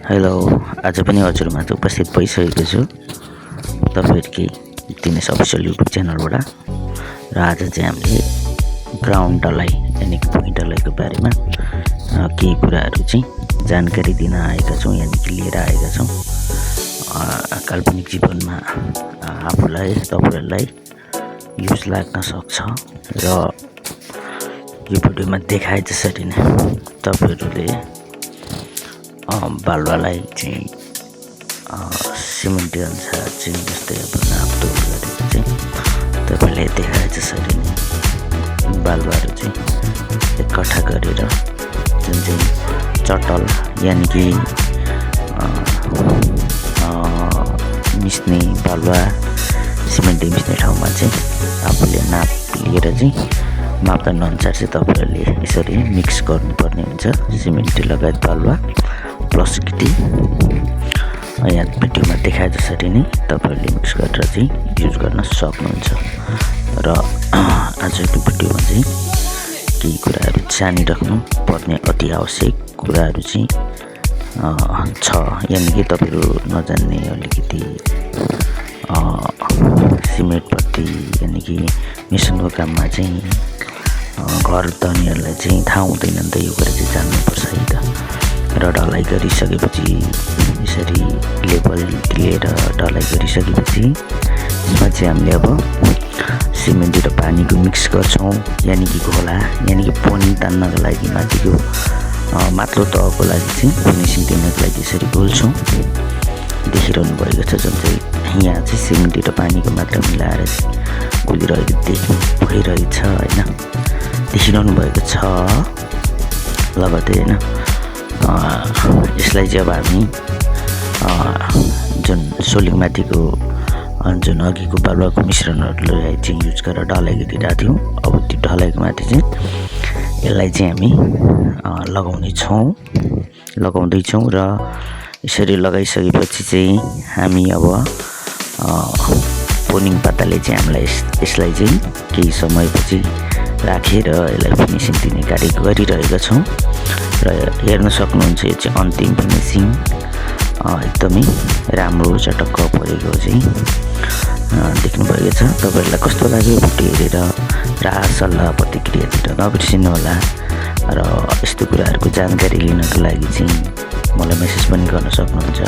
Hello, आज पनि हजुरमाझ उपस्थित भइसकेको छु तपाईहरुकै दिनेश अफिसियल युट्युब च्यानलबाट। र आज चाहिँ हामीले ग्राउन्ड ढलाइ यानि कि भुइँ ढलाइको बारेमा केही कुराहरू चाहिँ जानकारी दिन आएका छौँ, यानि कि लिएर आएका छौँ। काल्पनिक जीवनमा आफूलाई तपाईहरुलाई युज लाग्न सक्छ र यो भिडियोमा देखाए जसरी नै तपाईहरुले बालुवालाई चाहिँ सिमेन्टी अनुसार चाहिँ जस्तै अब नापतोल गरेर चाहिँ तपाईले देखाए जसरी नै बालुवाहरू चाहिँ एकट्ठा गरेर जुन चाहिँ चट्टल यानि कि मिस्ने बालुवा सिमेन्टी मिस्ने ठाउँमा चाहिँ आफूले नाप लिएर चाहिँ मापदण्ड अनुसार चाहिँ तपाईहरुले यसरी मिक्स गर्नुपर्ने हुन्छ। सिमेन्टी लगायत बालुवा प्लस गिटी यहाँ भिडियोमा देखाए जसरी नै तपाईहरुले मिक्स गरेर चाहिँ युज गर्न सक्नुहुन्छ। र आजको भिडियोमा चाहिँ केही कुराहरू जानिराख्नु पर्ने अति आवश्यक कुराहरू चाहिँ छ, यानि कि तपाईहरु नजान्ने अलिकति सिमेन्टप्रति यानि कि मिसनको काममा चाहिँ घर धनीहरूलाई चाहिँ थाहा हुँदैन नि त, यो कुरा चाहिँ जान्नुपर्छ है त। र ढलाइ गरिसकेपछि यसरी लेभल दिएर ढलाइ गरिसकेपछि यसमा चाहिँ हामीले अब सिमेन्ट र पानीको मिक्स गर्छौँ, यानि कि घोला, यानि कि पोनी तान्नको लागि माथिको माथिल्लो तहको लागि चाहिँ फिनिसिङ दिनको लागि यसरी घोल्छौँ। देखिरहनु भएको छ जुन चाहिँ यहाँ चाहिँ सिमेन्ट र पानीको मात्रा मिलाएर घोलिरहेको भइरहेछ होइन, देखिरहनु भएको छ लगतै होइन। यसलाई चाहिँ अब हामी जुन सोलिङमाथिको जुन अघिको बालुवाको मिश्रणहरूलाई चाहिँ युज गरेर ढलाइ गरिरहेको थियौँ, अब त्यो ढलाइको माथि चाहिँ यसलाई चाहिँ हामी लगाउँदैछौँ। र यसरी लगाइसकेपछि चाहिँ हामी अब पोनिङ पाताले चाहिँ हामीलाई यसलाई चाहिँ केही समयपछि राखेर यसलाई फिनिसिङ दिने कार्य गरिरहेका छौँ। र हेर्न सक्नुहुन्छ यो चाहिँ अन्तिम फिनिसिङ एकदमै राम्रो चटक्क परेको चाहिँ देख्नुभएको छ। तपाईहरुलाई कस्तो लाग्यो भिडियो हेरेर र सल्लाह प्रतिक्रिया दिन नबिर्सिनु होला। र यस्तो कुराहरूको जानकारी लिनको लागि चाहिँ मलाई मेसेज पनि गर्न सक्नुहुन्छ।